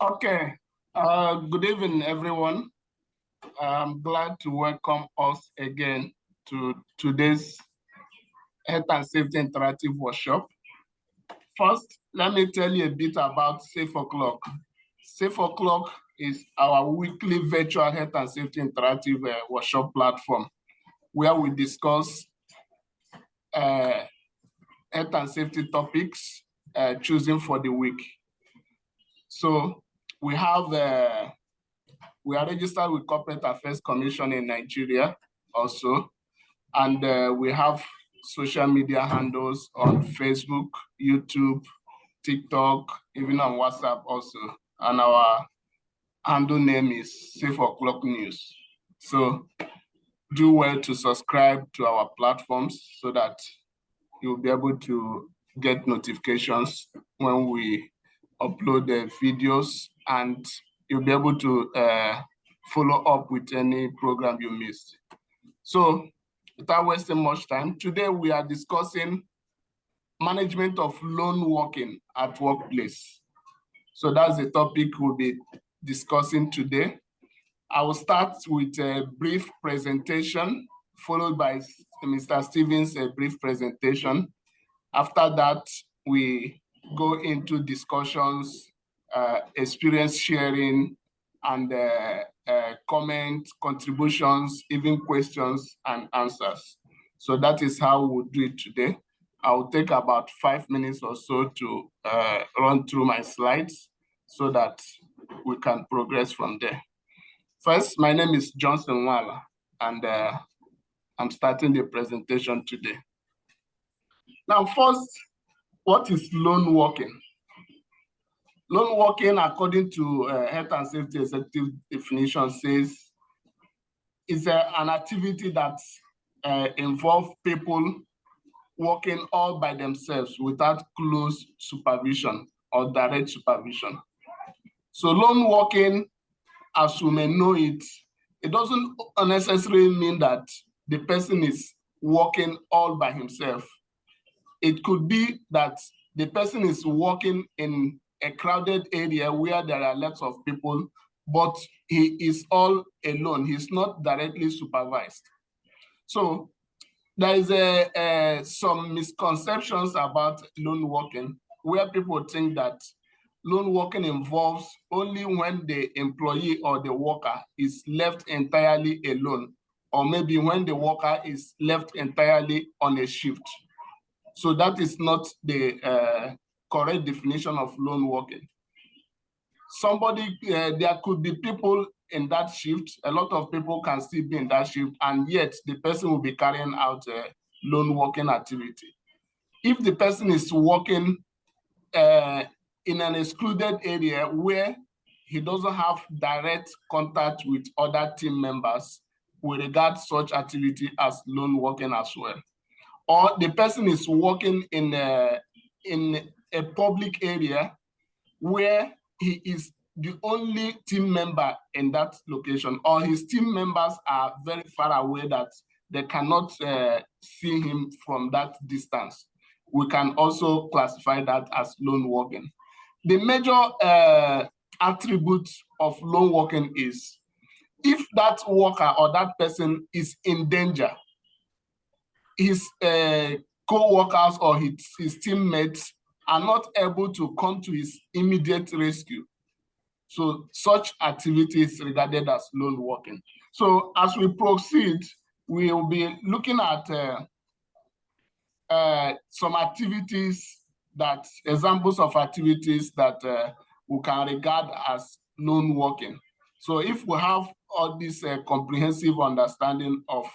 Okay. Good evening, everyone. I'm glad to welcome us again to today's Health and Safety Interactive Workshop. First, let me tell you a bit about Safeoclock. Safeoclock is our weekly virtual health and safety interactive workshop platform where we discuss health and safety topics chosen for the week. So we are registered with Corporate Affairs Commission in Nigeria also, and we have social media handles on Facebook, YouTube, TikTok, even on WhatsApp also, and our handle name is Safeoclock News. So do well to subscribe to our platforms so that you'll be able to get notifications when we upload the videos, and you'll be able to follow up with any program you missed. So without wasting much time, today we are discussing management of lone working at workplace. So that's the topic we'll be discussing today. I will start with a brief presentation, followed by Mr. Stevens' brief presentation. After that, we go into discussions, experience sharing, and comment, contributions, even questions and answers. So that is how we'll do it today. I will take about 5 minutes or so to run through my slides so that we can progress from there. First, my name is Johnson Wala, and I'm starting the presentation today. Now, first, what is lone working? Lone working, according to Health and Safety Executive definition, says is an activity that involves people working all by themselves without close supervision or direct supervision. So lone working, as we may know it, it doesn't necessarily mean that the person is working all by himself. It could be that the person is working in a crowded area where there are lots of people, but he is all alone. He's not directly supervised. So there is some misconceptions about lone working, where people think that lone working involves only when the employee or the worker is left entirely alone, or maybe when the worker is left entirely on a shift. So that is not the correct definition of lone working. There could be people in that shift. A lot of people can still be in that shift, and yet the person will be carrying out a lone working activity. If the person is working in an excluded area where he doesn't have direct contact with other team members, we regard such activity as lone working as well. Or the person is working in a public area where he is the only team member in that location, or his team members are very far away that they cannot see him from that distance. We can also classify that as lone working. The major attribute of lone working is if that worker or that person is in danger, his co-workers or his teammates are not able to come to his immediate rescue. So such activity is regarded as lone working. So as we proceed, we will be looking at some examples of activities that we can regard as lone working. So if we have all this comprehensive understanding of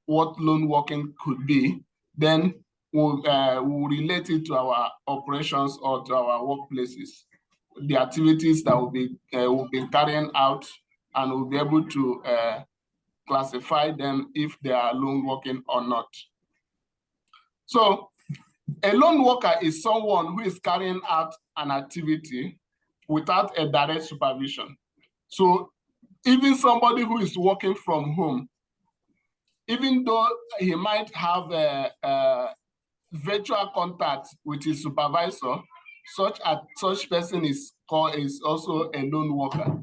what lone working could be, then we'll relate it to our operations or to our workplaces, the activities that we'll be carrying out, and we'll be able to classify them if they are lone working or not. So a lone worker is someone who is carrying out an activity without a direct supervision. So even somebody who is working from home, even though he might have a virtual contact with his supervisor, such person is also a lone worker,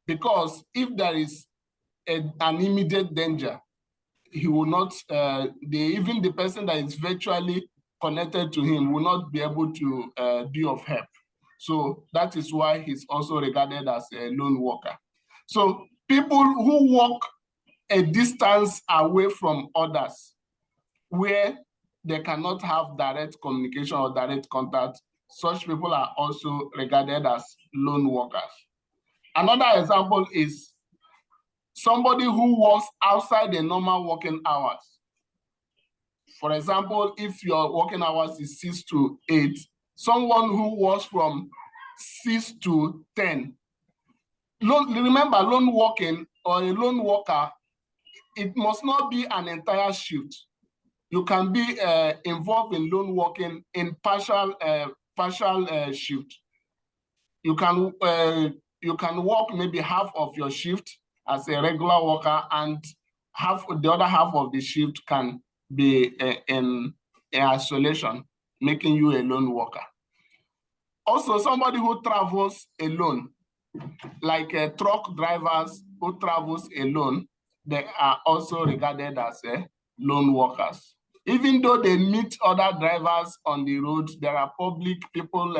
because if there is an immediate danger, he will not, even the person that is virtually connected to him will not be able to be of help. So that is why he's also regarded as a lone worker. So people who walk a distance away from others, where they cannot have direct communication or direct contact, such people are also regarded as lone workers. Another example is somebody who works outside the normal working hours. For example, if your working hours is 6 to 8, someone who works from 6 to 10. Remember, lone working or a lone worker, it must not be an entire shift. You can be involved in lone working in partial shift. You can work maybe half of your shift as a regular worker, and the other half of the shift can be in isolation, making you a lone worker. Also, somebody who travels alone, like truck drivers who travels alone, they are also regarded as lone workers. Even though they meet other drivers on the road, there are public people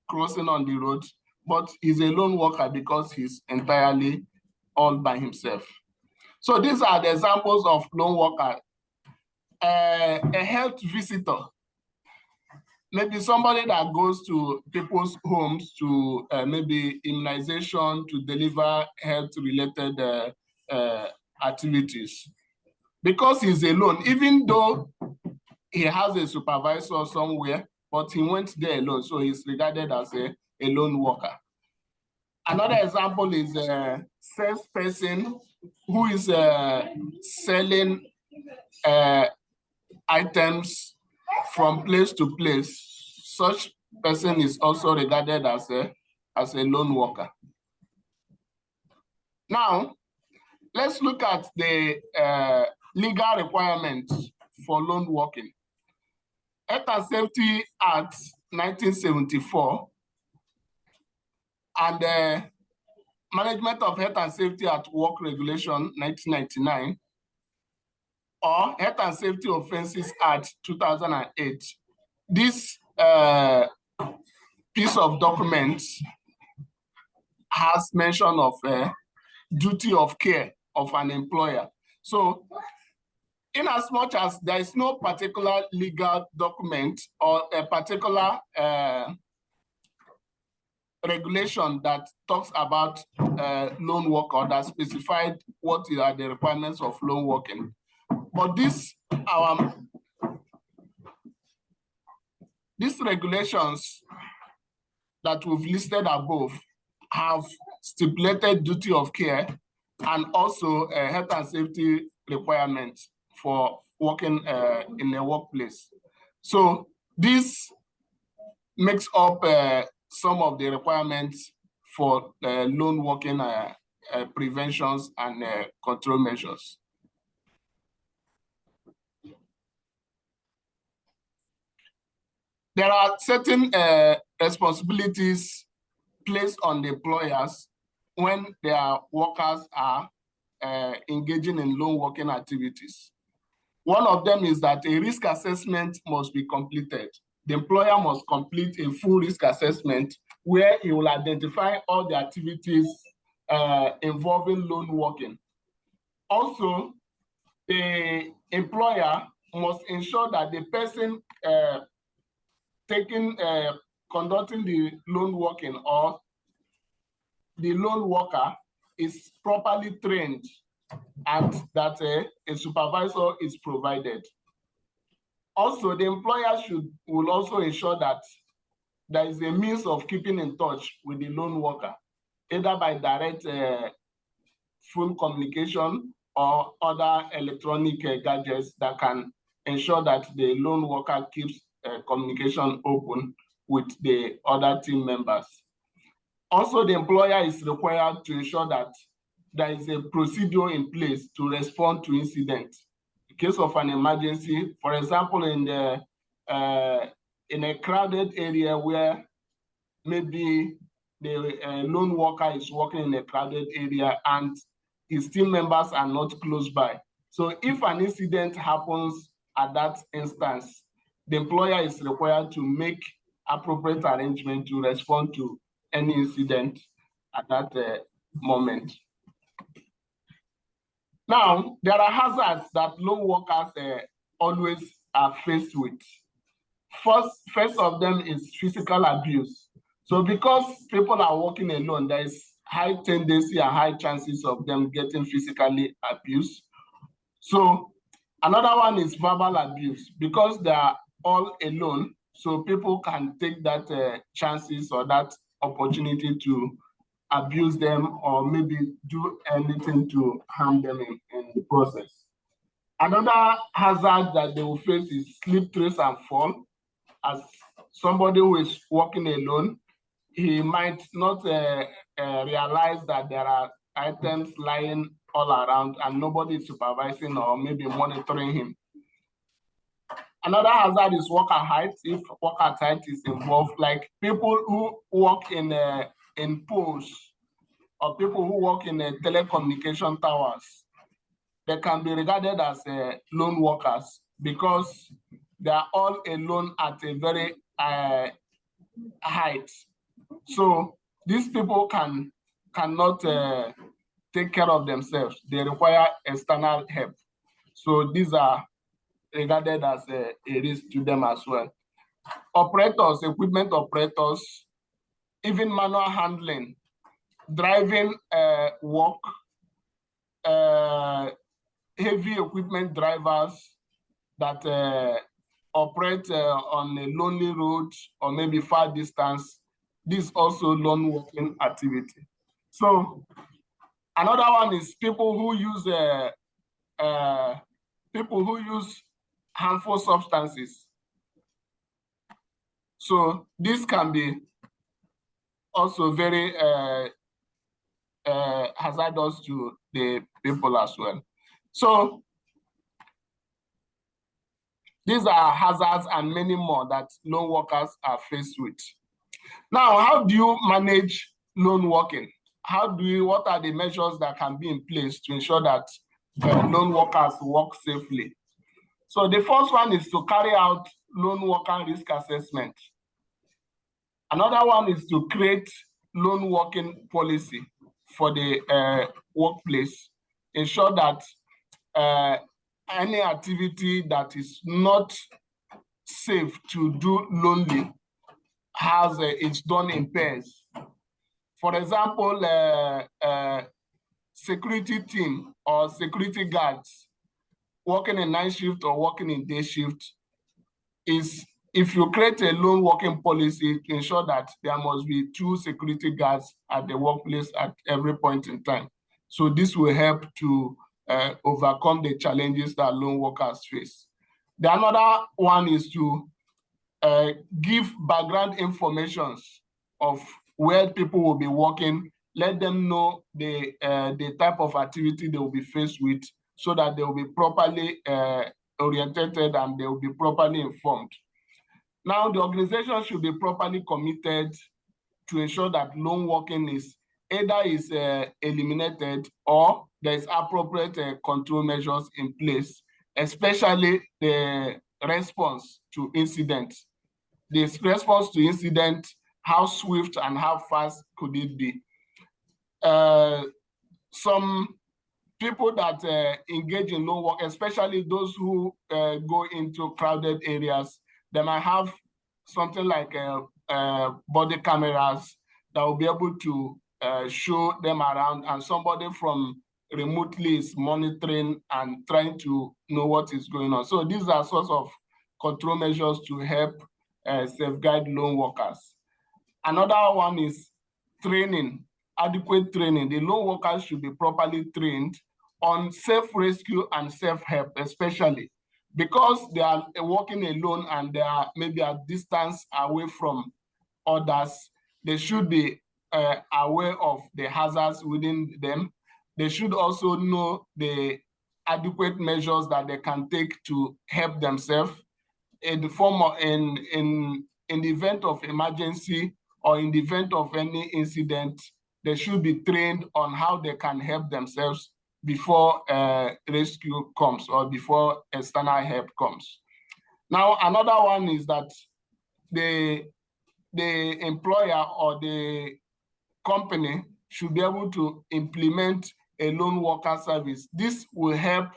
crossing on the road, but he's a lone worker because he's entirely all by himself. So these are the examples of lone worker. A health visitor, maybe somebody that goes to people's homes to maybe immunization, to deliver health-related activities. Because he's alone, even though he has a supervisor somewhere, but he went there alone, so he's regarded as a lone worker. Another example is a salesperson who is selling items from place to place. Such person is also regarded as a lone worker. Now, let's look at the legal requirements for lone working. Health and Safety Act 1974 and the Management of Health and Safety at Work Regulation 1999, or Health and Safety Offences Act 2008. This piece of document has mention of duty of care of an employer. So, in as much as there is no particular legal document or a particular regulation that talks about lone worker that specified what are the requirements of lone working, but these regulations that we've listed above have stipulated duty of care and also health and safety requirements for working in a workplace. So this makes up some of the requirements for lone working preventions and control measures. There are certain responsibilities placed on the employers when their workers are engaging in lone working activities. One of them is that a risk assessment must be completed. The employer must complete a full risk assessment where he will identify all the activities involving lone working. Also, the employer must ensure that the person conducting the lone working or the lone worker is properly trained and that a supervisor is provided. Also, the employer will also ensure that there is a means of keeping in touch with the lone worker, either by direct phone communication or other electronic gadgets that can ensure that the lone worker keeps communication open with the other team members. Also, the employer is required to ensure that there is a procedure in place to respond to incidents. In case of an emergency, for example, in in a crowded area where maybe the lone worker is working in a crowded area and his team members are not close by. So if an incident happens at that instance, the employer is required to make appropriate arrangement to respond to any incident at that moment. Now, there are hazards that lone workers always are faced with. First of them is physical abuse. So because people are working alone, there is high tendency and high chances of them getting physically abused. So another one is verbal abuse. Because they are all alone, so people can take that chances or that opportunity to abuse them or maybe do anything to harm them in the process. Another hazard that they will face is slip, trace, and fall. As somebody who is working alone, he might not realize that there are items lying all around and nobody is supervising or maybe monitoring him. Another hazard is work at height. If work at height is involved, like people who work in poles or people who work in telecommunication towers, they can be regarded as lone workers because they are all alone at a very height. So these people cannot take care of themselves. They require external help. So these are regarded as a risk to them as well. Operators, equipment operators, even manual handling, driving work, heavy equipment drivers that operate on a lonely road or maybe far distance. This is also lone working activity. So another one is people who use harmful substances. So this can be also very hazardous to the people as well. So these are hazards and many more that lone workers are faced with. Now, how do you manage lone working? What are the measures that can be in place to ensure that lone workers work safely? So the first one is to carry out lone worker risk assessment. Another one is to create lone working policy for the workplace. Ensure that any activity that is not safe to do lonely it's done in pairs. For example, security team or security guards working in night shift or working in day shift is, if you create a lone working policy, to ensure that there must be 2 security guards at the workplace at every point in time. So this will help to overcome the challenges that lone workers face. The another one is to give background information of where people will be working, let them know the type of activity they will be faced with so that they will be properly oriented and they will be properly informed. Now, the organization should be properly committed to ensure that lone working is eliminated or there is appropriate control measures in place, especially the response to incidents. The response to incident, how swift and how fast could it be? Some people that engage in lone work, especially those who go into crowded areas, they might have something like body cameras that will be able to show them around, and somebody from remotely is monitoring and trying to know what is going on. So these are sorts of control measures to help safeguard lone workers. Another one is training, adequate training. The lone workers should be properly trained on self-rescue and self-help, especially because they are working alone and they are maybe a distance away from others. They should be aware of the hazards within them. They should also know the adequate measures that they can take to help themselves. in the form of in the event of emergency or in the event of any incident, they should be trained on how they can help themselves before rescue comes or before external help comes. Now, another one is that the employer or the company should be able to implement a lone worker service. This will help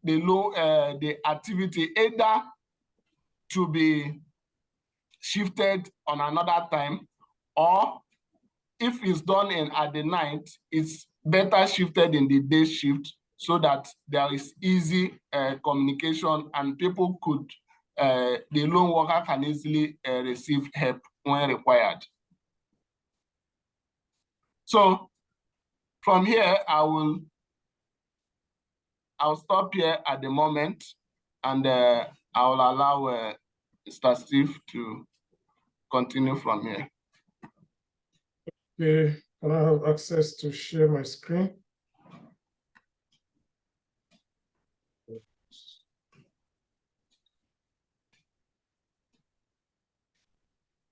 the activity either to be shifted on another time, or if it's done at the night, it's better shifted in the day shift so that there is easy communication and people could, the lone worker can easily receive help when required. So from here, I'll stop here at the moment, and I'll allow Mr. Steve to continue from here. Okay, can I have access to share my screen?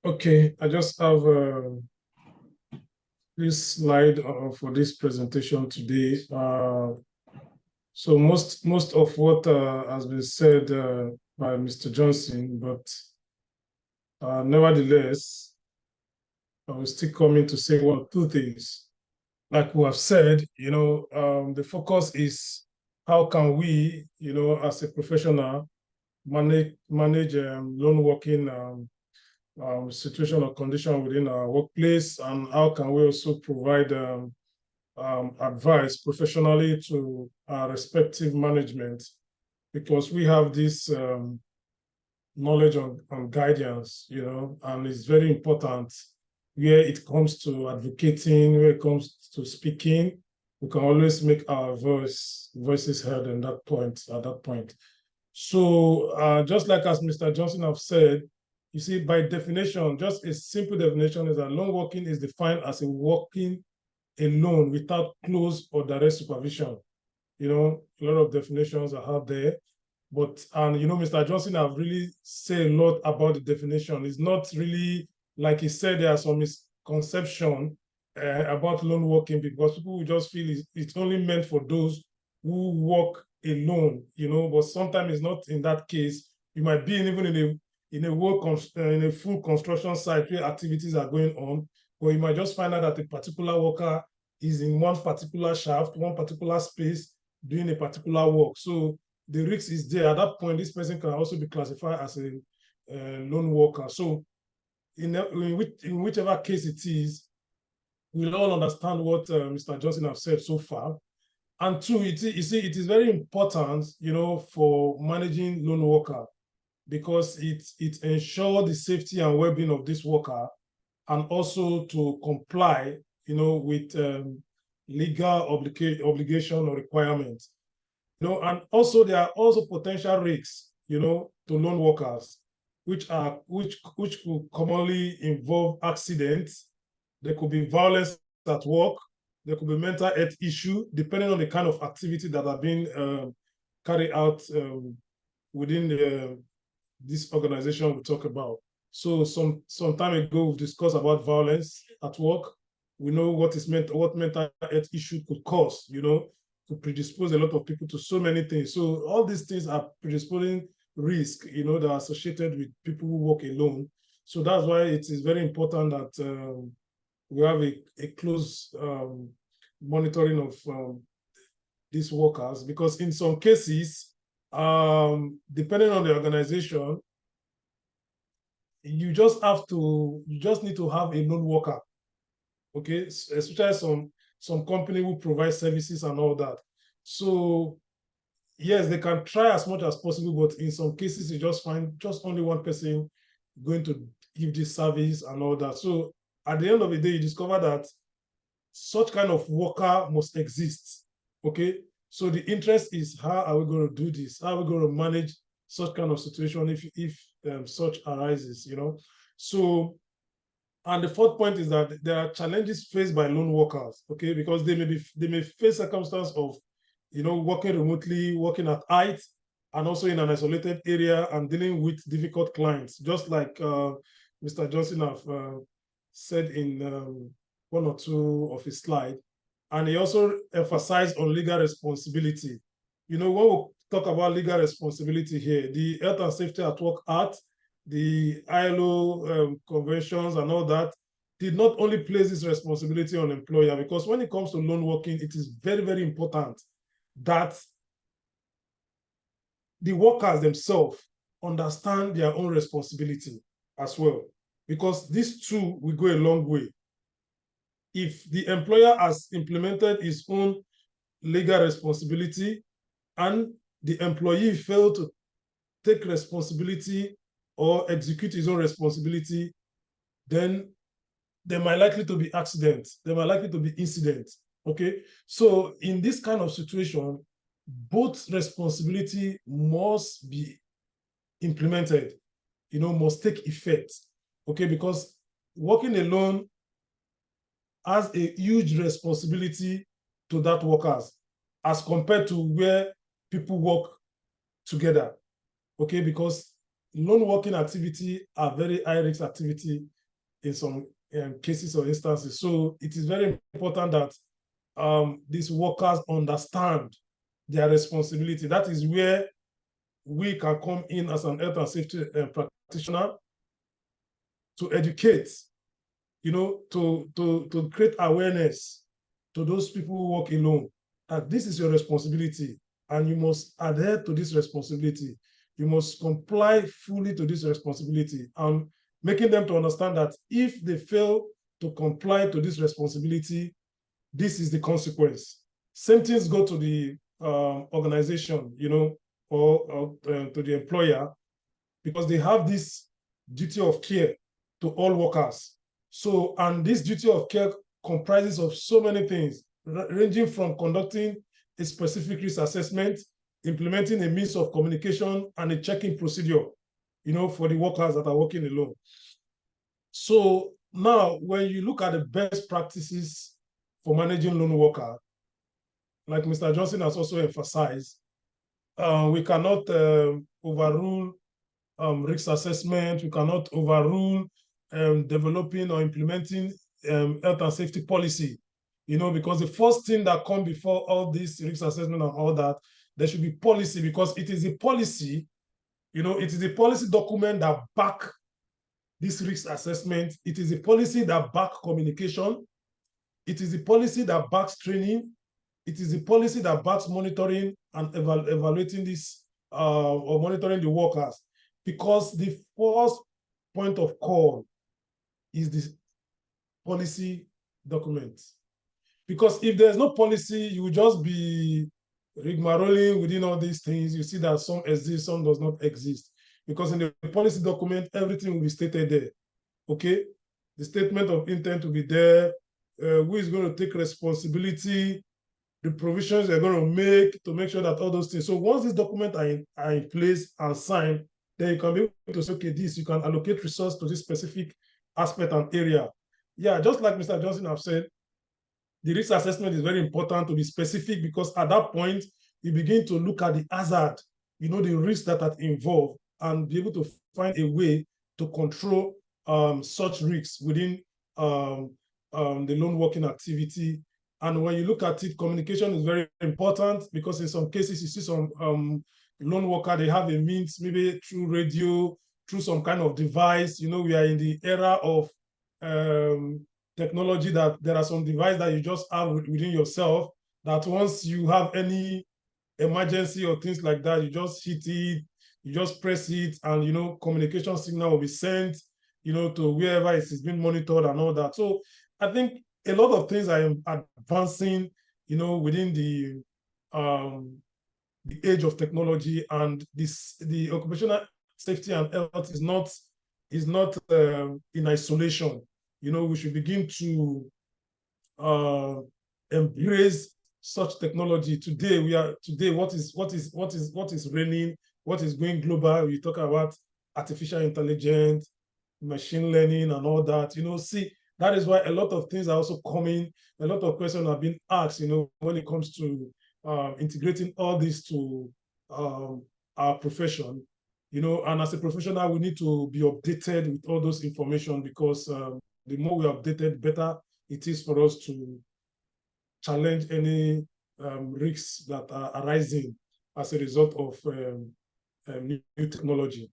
Okay, I just have this slide for this presentation today. So most of what has been said by Mr. Johnson, but nevertheless, I will still come in to say one or two things. Like we have said, the focus is how can we, as a professional, manage lone working situation or condition within our workplace, and how can we also provide advice professionally to our respective management, because we have this knowledge on guidance, and it's very important where it comes to advocating, where it comes to speaking. We can always make our voices heard at that point. So just like as Mr. Johnson have said, you see, by definition, just a simple definition is that lone working is defined as a working alone without close or direct supervision. A lot of definitions are out there, but Mr. Johnson have really said a lot about the definition. It's not really, like he said, there are some misconception about lone working, because people will just feel it's only meant for those who work alone, but sometimes it's not in that case. You might be even in a full construction site where activities are going on, but you might just find out that a particular worker is in one particular shaft, one particular space, doing a particular work. So the risk is there. At that point, this person can also be classified as a lone worker. So in whichever case it is, we'll all understand what Mr. Johnson has said so far. And two, it is very important, for managing lone worker, because it ensures the safety and well-being of this worker, and also to comply, with legal obligation or requirements. And also there are also potential risks, to lone workers, which could commonly involve accidents. There could be violence at work. There could be mental health issue, depending on the kind of activity that are being carried out within this organization we talk about. So some time ago, we discussed about violence at work. We know what mental health issue could cause, to predispose a lot of people to so many things. So all these things are predisposing risk, that are associated with people who work alone. So that's why it is very important that we have a close monitoring of these workers, because in some cases, depending on the organization, you just need to have a lone worker, okay? Especially some company who provide services and all that. So yes, they can try as much as possible, but in some cases, you just find just only one person going to give this service and all that. So at the end of the day, you discover that such kind of worker must exist, okay? So the interest is, how are we going to do this? How are we going to manage such kind of situation if such arises, So, and the fourth point is that there are challenges faced by lone workers, okay? Because they may face circumstances of, working remotely, working at height, and also in an isolated area and dealing with difficult clients, just like Mr. Johnson have said in one or two of his slides. And he also emphasized on legal responsibility. You know, when we talk about legal responsibility here, the Health and Safety at Work Act, the ILO conventions and all that, did not only place this responsibility on employer, because when it comes to loan working, it is very, very important that the workers themselves understand their own responsibility as well, because these two will go a long way. If the employer has implemented his own legal responsibility and the employee failed to take responsibility or execute his own responsibility, then there might likely to be accidents, there might likely to be incidents. Okay, so in this kind of situation, both responsibility must be implemented, must take effect. Okay, because working alone has a huge responsibility to that workers as compared to where people work together. Okay, because loan working activity are very high risk activity in some cases or instances. So it is very important that these workers understand their responsibility. That is where we can come in as an health and safety practitioner to educate, to create awareness to those people who work alone, that this is your responsibility and you must adhere to this responsibility. You must comply fully to this responsibility, and making them to understand that if they fail to comply to this responsibility, this is the consequence. Same things go to the organization, or to the employer, because they have this duty of care to all workers. So, and this duty of care comprises of so many things, ranging from conducting a specific risk assessment, implementing a means of communication, and a checking procedure, for the workers that are working alone. So now, when you look at the best practices for managing lone worker, like Mr. Johnson has also emphasized, we cannot overrule risk assessment. We cannot overrule developing or implementing health and safety policy, because the first thing that comes before all this risk assessment and all that, there should be policy, because it is a policy, it is a policy document that back this risk assessment. It is a policy that back communication. It is a policy that backs training. It is a policy that backs monitoring and evaluating this or monitoring the workers, because the first point of call is this policy document. Because if there's no policy, you will just be rigmaroling within all these things. You see that some exist, some does not exist. Because in the policy document, everything will be stated there. Okay? The statement of intent will be there. Who is going to take responsibility, the provisions they're going to make sure that all those things. So once these documents are in place and signed, then you can be able to say, okay, you can allocate resources to this specific aspect and area. Yeah, just like Mr. Johnson have said, the risk assessment is very important to be specific, because at that point, you begin to look at the hazard, the risks that are involved, and be able to find a way to control such risks within the loan working activity. And when you look at it, communication is very important, because in some cases, you see some loan worker, they have a means, maybe through radio, through some kind of device. We are in the era of technology, that there are some devices that you just have within yourself, that once you have any emergency or things like that, you just hit it, you just press it, and communication signal will be sent, to wherever it is being monitored and all that. So I think a lot of things are advancing, within the age of technology, and the occupational safety and health is not in isolation. We should begin to embrace such technology. Today, what is reigning, what is going global. We talk about artificial intelligence, machine learning, and all that. See, that is why a lot of things are also coming. A lot of questions are being asked, when it comes to integrating all this to our profession, and as a professional, we need to be updated with all those information, because the more we are updated, better it is for us to challenge any risks that are arising as a result of new technology.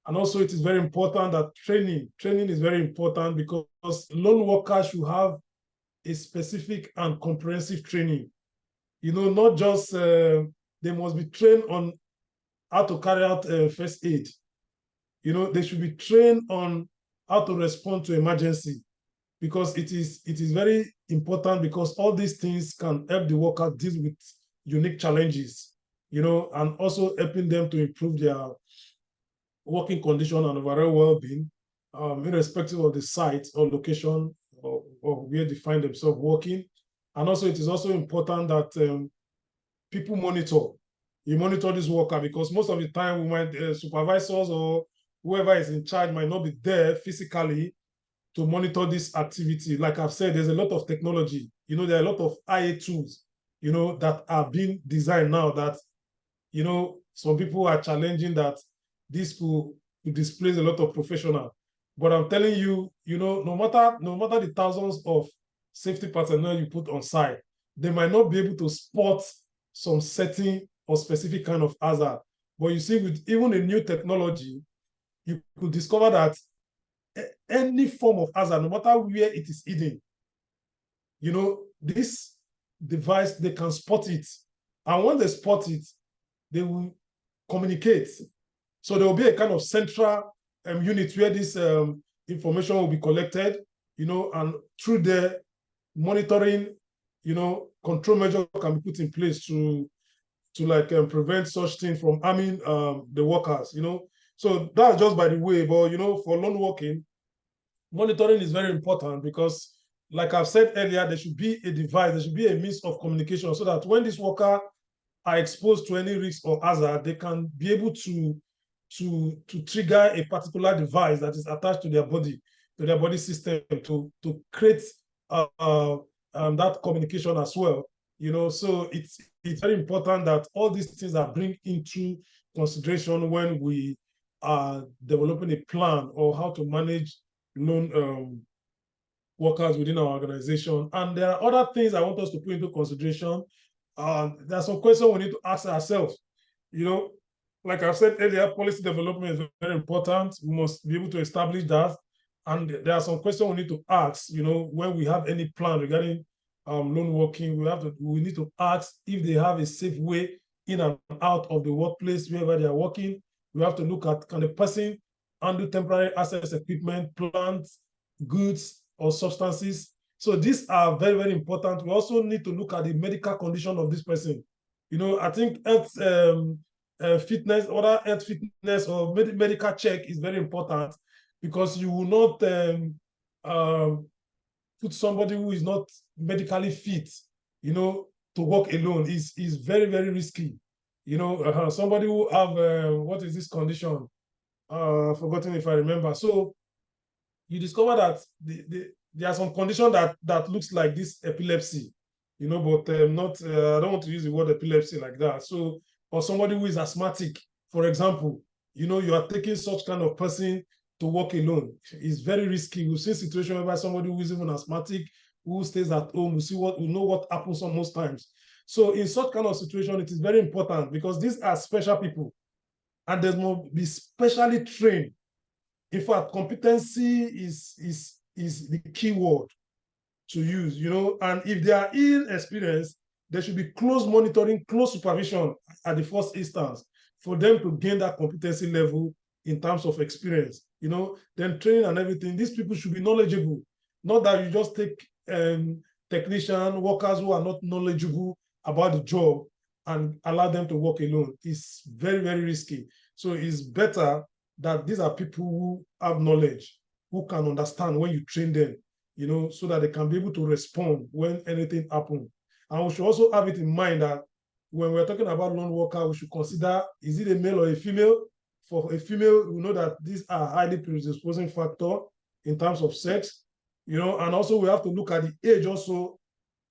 And also, it is very important that training is very important, because lone workers should have a specific and comprehensive training. Not just they must be trained on how to carry out first aid. They should be trained on how to respond to emergency, because it is very important, because all these things can help the worker deal with unique challenges, and also helping them to improve their working condition and overall well-being, irrespective of the site or location or where they find themselves working. And also, it is also important that people monitor. You monitor this worker, because most of the time, we might supervisors or whoever is in charge might not be there physically to monitor this activity. Like I've said, there's a lot of technology. There are a lot of IA tools, that are being designed now that, some people are challenging that this will displace a lot of professional. But I'm telling you, no matter the thousands of safety personnel you put on site, they might not be able to spot some setting or specific kind of hazard. But you see, with even a new technology, you could discover that any form of hazard, no matter where it is hidden, this device, they can spot it. And when they spot it, they will communicate. So there will be a kind of central unit where this information will be collected, and through the monitoring, control measure can be put in place to prevent such things from harming the workers, So that's just by the way, but for lone working, monitoring is very important, because like I've said earlier, there should be a device, there should be a means of communication, so that when this worker are exposed to any risk or hazard, they can be able to trigger a particular device that is attached to their body system to create that communication as well. So it's very important that all these things are bring into consideration when we are developing a plan or how to manage lone workers within our organization. And there are other things I want us to put into consideration. There are some questions we need to ask ourselves. Like I've said earlier, policy development is very important. We must be able to establish that. And there are some questions we need to ask, when we have any plan regarding lone working, we need to ask if they have a safe way in and out of the workplace wherever they are working. We have to look at, can the person handle temporary access equipment, plants, goods, or substances? So these are very, very important. We also need to look at the medical condition of this person. I think health fitness, other health fitness or medical check is very important, because you will not put somebody who is not medically fit, to work alone is very, very risky. Somebody who have, what is this condition? Forgotten if I remember. So you discover that there are some conditions that looks like this epilepsy, but not, I don't want to use the word epilepsy like that. So, or somebody who is asthmatic, for example, you are taking such kind of person to work alone. It's very risky. We've seen situations where somebody who is even asthmatic, who stays at home, we know what happens on most times. So in such kind of situation, it is very important, because these are special people, and they must be specially trained. In fact, competency is the key word to use, and if they are inexperienced, there should be close monitoring, close supervision at the first instance for them to gain that competency level in terms of experience, then training and everything. These people should be knowledgeable, not that you just take technician workers who are not knowledgeable about the job and allow them to work alone. It's very, very risky. So it's better that these are people who have knowledge, who can understand when you train them, so that they can be able to respond when anything happens. And we should also have it in mind that when we're talking about lone worker, we should consider, is it a male or a female? For a female, we know that these are highly predisposing factor in terms of sex, and also we have to look at the age also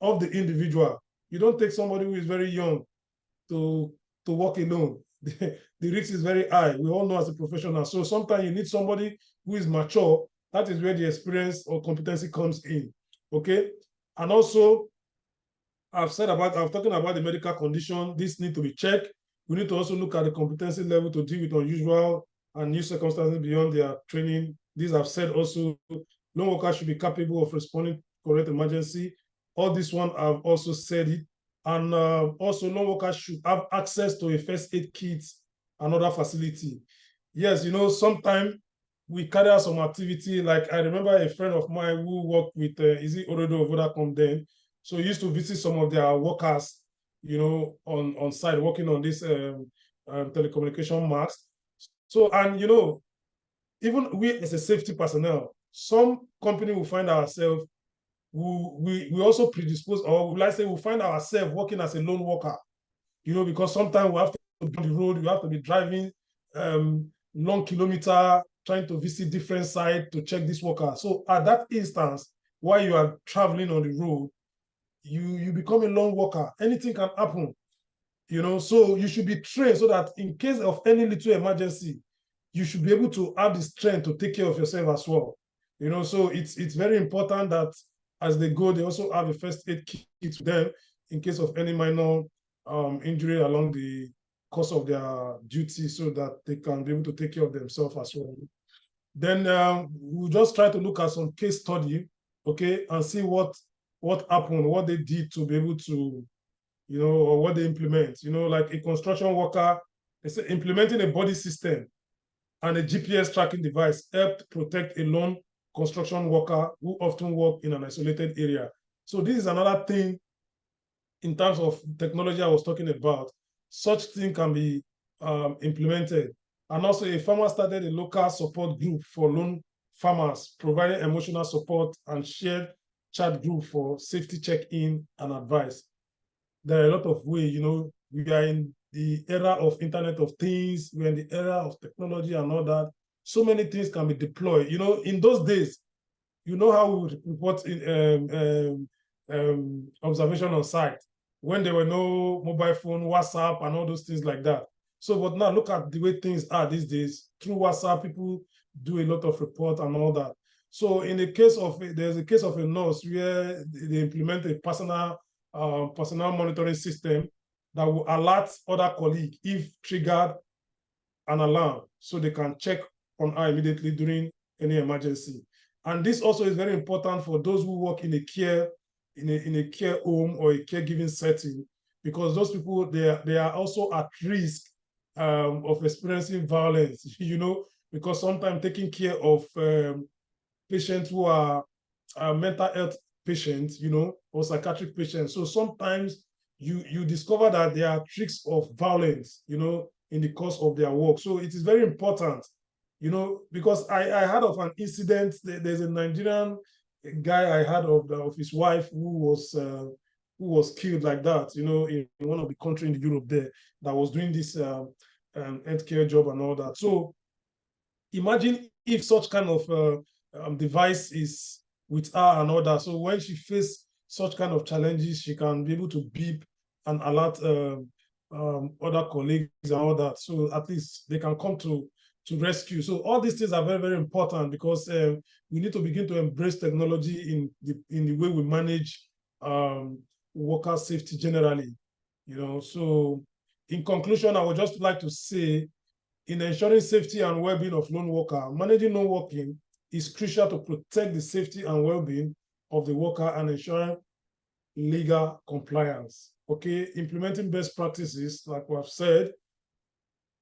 of the individual. You don't take somebody who is very young to work alone. the risk is very high. We all know as a professional. So sometimes you need somebody who is mature. That is where the experience or competency comes in. Okay. And also, I'm talking about the medical condition. This need to be checked. We need to also look at the competency level to deal with unusual and new circumstances beyond their training. These I've said also, lone workers should be capable of responding to correct emergency. All this one I've also said it. And also lone workers should have access to a first aid kit and other facility. Yes, sometimes we carry out some activity. Like I remember a friend of mine who worked with, is it Orodo of Vodacom then? So he used to visit some of their workers, on site working on this telecommunication masts. So, and even we as a safety personnel, some company will find ourselves, we also predispose, or let's say we find ourselves working as a lone worker, because sometimes we have to be on the road, we have to be driving long kilometer, trying to visit different sites to check this worker. So at that instance, while you are traveling on the road, you become a lone worker. Anything can happen, so you should be trained so that in case of any little emergency, you should be able to have the strength to take care of yourself as well. So it's very important that as they go, they also have a first aid kit to them in case of any minor injury along the course of their duty, so that they can be able to take care of themselves as well. Then we'll just try to look at some case study, okay, and see what happened, what they did to be able to, or what they implement. Like a construction worker, they say implementing a body system and a GPS tracking device helped protect a lone construction worker who often work in an isolated area. So this is another thing in terms of technology I was talking about. Such thing can be implemented. And also a farmer started a local support group for lone farmers, providing emotional support and shared chat group for safety check-in and advice. There are a lot of ways, we are in the era of Internet of Things, we're in the era of technology and all that. So many things can be deployed. In those days, how we would report in observation on site when there were no mobile phone, WhatsApp, and all those things like that. So, but now look at the way things are these days. Through WhatsApp, people do a lot of report and all that. So, in the case of, there's a case of a nurse where they implement a personal monitoring system that will alert other colleagues if triggered an alarm, so they can check on her immediately during any emergency. And this also is very important for those who work in a care home or a caregiving setting, because those people, they are also at risk of experiencing violence, because sometimes taking care of patients who are mental health patients, or psychiatric patients. So sometimes you discover that there are tricks of violence, in the course of their work. So it is very important, because I heard of an incident. There's a Nigerian guy I heard of his wife who was killed like that, in one of the countries in Europe there, that was doing this healthcare job and all that. So imagine if such kind of device is with her and all that. So when she faces such kind of challenges, she can be able to beep and alert other colleagues and all that. So at least they can come to rescue. So all these things are very, very important, because we need to begin to embrace technology in the way we manage worker safety generally. So in conclusion, I would just like to say, in ensuring safety and well-being of lone worker, managing lone working is crucial to protect the safety and well-being of the worker and ensuring legal compliance. Okay, implementing best practices, like we have said,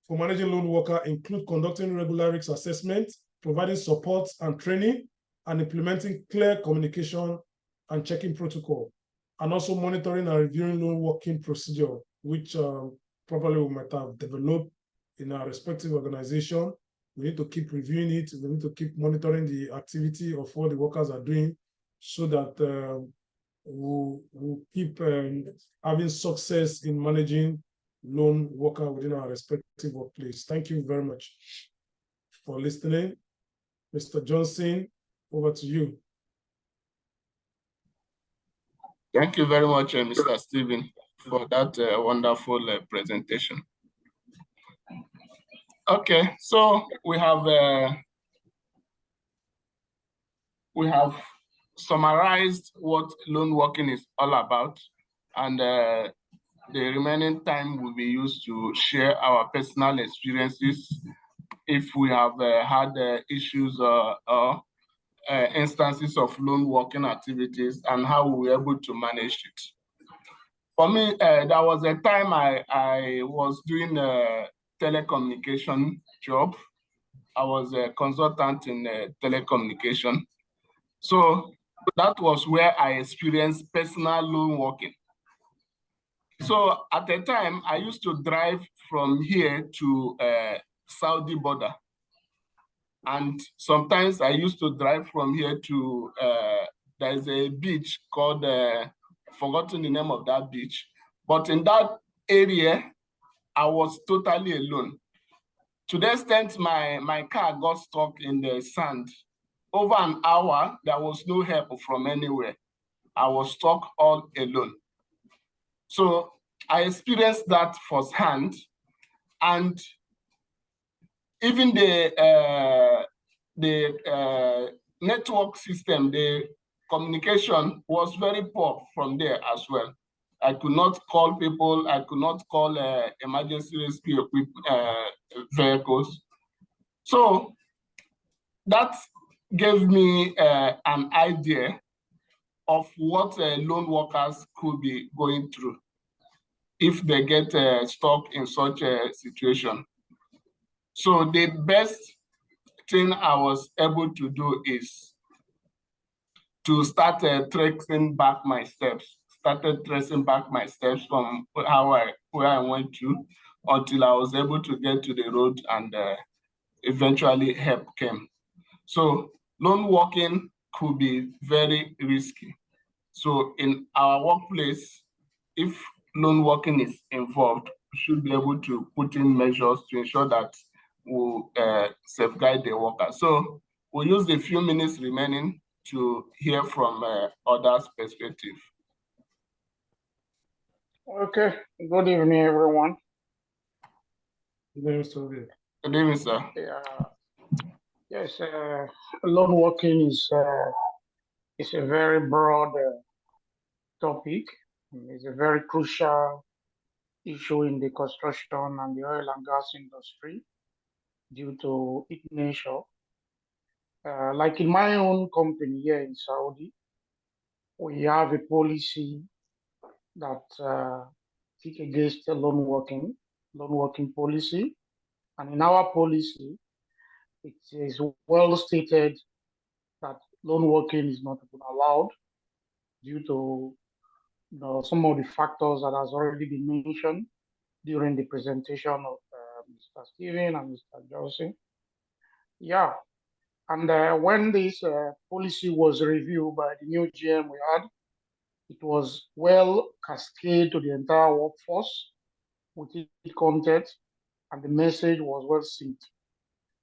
for managing lone worker include conducting regular risk assessment, providing support and training, and implementing clear communication and checking protocol, and also monitoring and reviewing lone working procedure, which probably we might have developed in our respective organization. We need to keep reviewing it. We need to keep monitoring the activity of what the workers are doing, so that we'll keep having success in managing lone worker within our respective workplace. Thank you very much for listening. Mr. Johnson, over to you. Thank you very much, Mr. Stephen, for that wonderful presentation. Okay, so we have summarized what loan working is all about, and the remaining time will be used to share our personal experiences if we have had issues or instances of loan working activities and how we were able to manage it. For me, there was a time I was doing a telecommunication job. I was a consultant in telecommunication. So that was where I experienced personal loan working. So at the time, I used to drive from here to Saudi border. And sometimes I used to drive from here to, there's a beach called, forgotten the name of that beach. But in that area, I was totally alone. To the extent my car got stuck in the sand. Over an hour, there was no help from anywhere. I was stuck all alone. So I experienced that firsthand. And even the network system, the communication was very poor from there as well. I could not call people. I could not call emergency rescue vehicles. So that gave me an idea of what loan workers could be going through if they get stuck in such a situation. So the best thing I was able to do is to start tracing back my steps. Started tracing back my steps from where I went to until I was able to get to the road, and eventually help came. So loan working could be very risky. So in our workplace, if loan working is involved, we should be able to put in measures to ensure that we safeguard the worker. So we'll use the few minutes remaining to hear from others' perspective. Okay, good evening, everyone. Good evening, sir. Good evening, sir. Yes, loan working is a very broad topic. It's a very crucial issue in the construction and the oil and gas industry due to its nature. Like in my own company here in Saudi, we have a policy that kick against the loan working policy. And in our policy, it is well stated that loan working is not even allowed due to some of the factors that has already been mentioned during the presentation of Mr. Steven and Mr. Johnson. Yeah, and when this policy was reviewed by the new GM we had, it was well cascaded to the entire workforce with its content, and the message was well synced.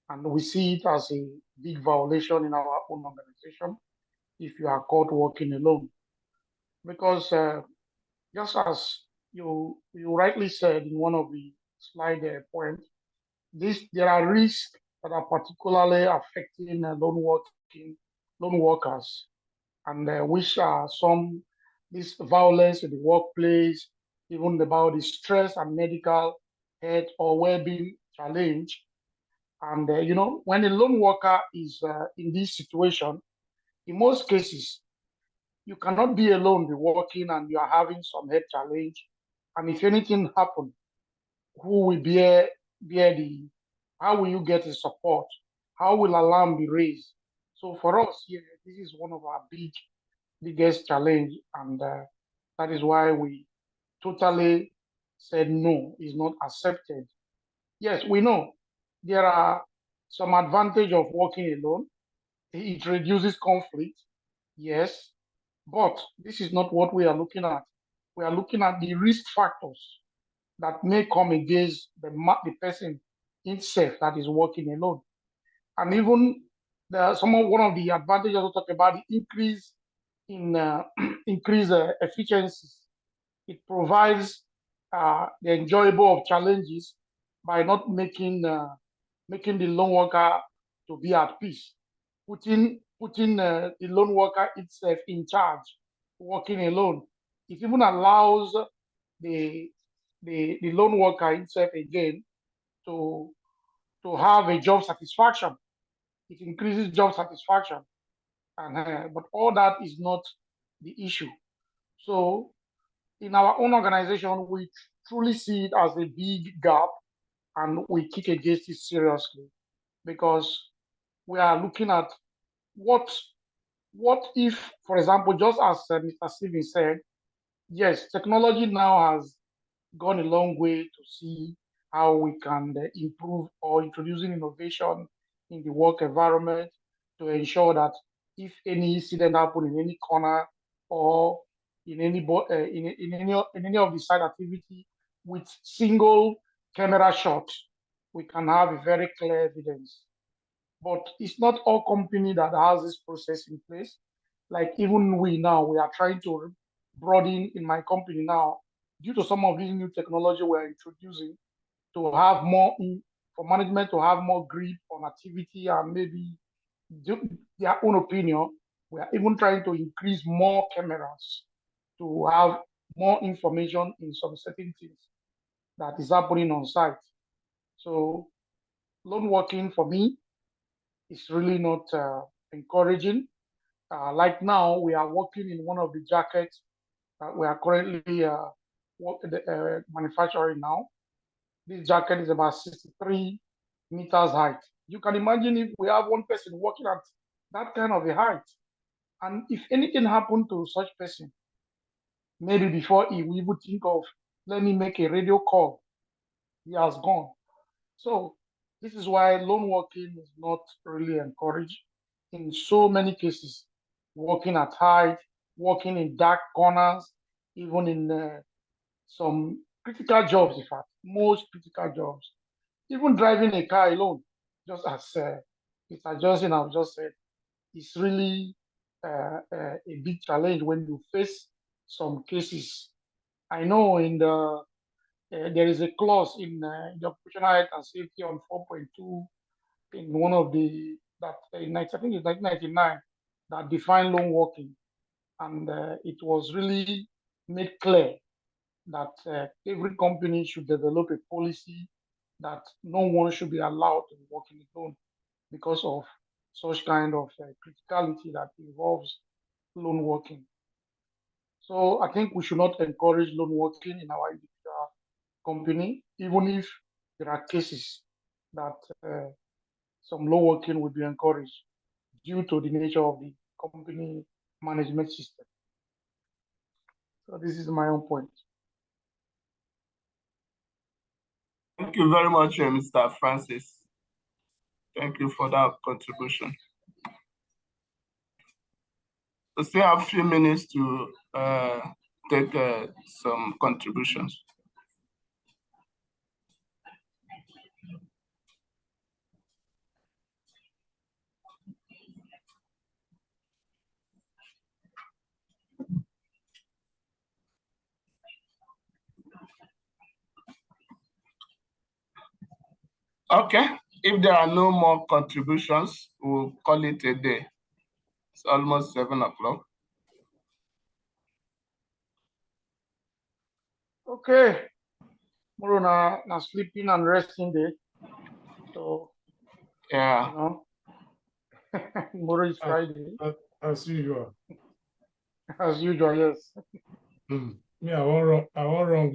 And we see it as a big violation in our own organization if you are caught working alone. Because just as you rightly said in one of the slide points, there are risks that are particularly affecting loan workers, and which are this violence in the workplace, even about the stress and medical health or well-being challenge. And when a loan worker is in this situation, in most cases, you cannot be alone, be working, and you are having some health challenge. And if anything happens, who will how will you get the support? How will alarm be raised? So for us here, this is one of our biggest challenge, and that is why we totally said no, is not accepted. Yes, we know there are some advantage of working alone. It reduces conflict, yes, but this is not what we are looking at. We are looking at the risk factors that may come against the person itself that is working alone. And even one of the advantages we talk about the increase in efficiencies. It provides the enjoyable of challenges by not making making the lone worker to be at peace, putting the lone worker itself in charge, working alone. It even allows the lone worker itself again to have a job satisfaction. It increases job satisfaction, and but all that is not the issue. So in our own organization, we truly see it as a big gap, and we kick against it seriously because we are looking at what if, for example, just as Mr. Steven said, yes, technology now has gone a long way to see how we can improve or introducing innovation in the work environment to ensure that if any incident happen in any corner or in any in any of the site activity with single camera shot, we can have a very clear evidence. But it's not all company that has this process in place. Like even we now, we are trying to broaden in my company now, due to some of these new technology we're introducing, to have more for management to have more grip on activity and maybe their own opinion. We are even trying to increase more cameras to have more information in some certain things that is happening on site. So lone working for me is really not encouraging. Like now, we are working in one of the jackets that we are currently manufacturing now. This jacket is about 63 meters height. You can imagine if we have one person working at that kind of a height, and if anything happened to such person, maybe before he will even think of, let me make a radio call, he has gone. So this is why lone working is not really encouraged in so many cases. Working at height, working in dark corners, even in some critical jobs, in fact, most critical jobs. Even driving a car alone, just as Mr. Johnson have just said, is really a big challenge when you face some cases. I know in the there is a clause in the occupational health and safety on 4.2 in one of the that I think it's 1999 that defined lone working, and it was really made clear that every company should develop a policy that no one should be allowed to be working alone because of such kind of criticality that involves lone working. So I think we should not encourage lone working in our company, even if there are cases that some lone working will be encouraged due to the nature of the company management system. So this is my own point. Thank you very much, Mr. Francis. Thank you for that contribution. We still have a few minutes to take some contributions. Okay, if there are no more contributions, we'll call it a day. It's almost 7 o'clock. Okay, tomorrow na sleeping and resting day. So yeah, you know, tomorrow is Friday. As usual. As usual, yes. Me, I won't run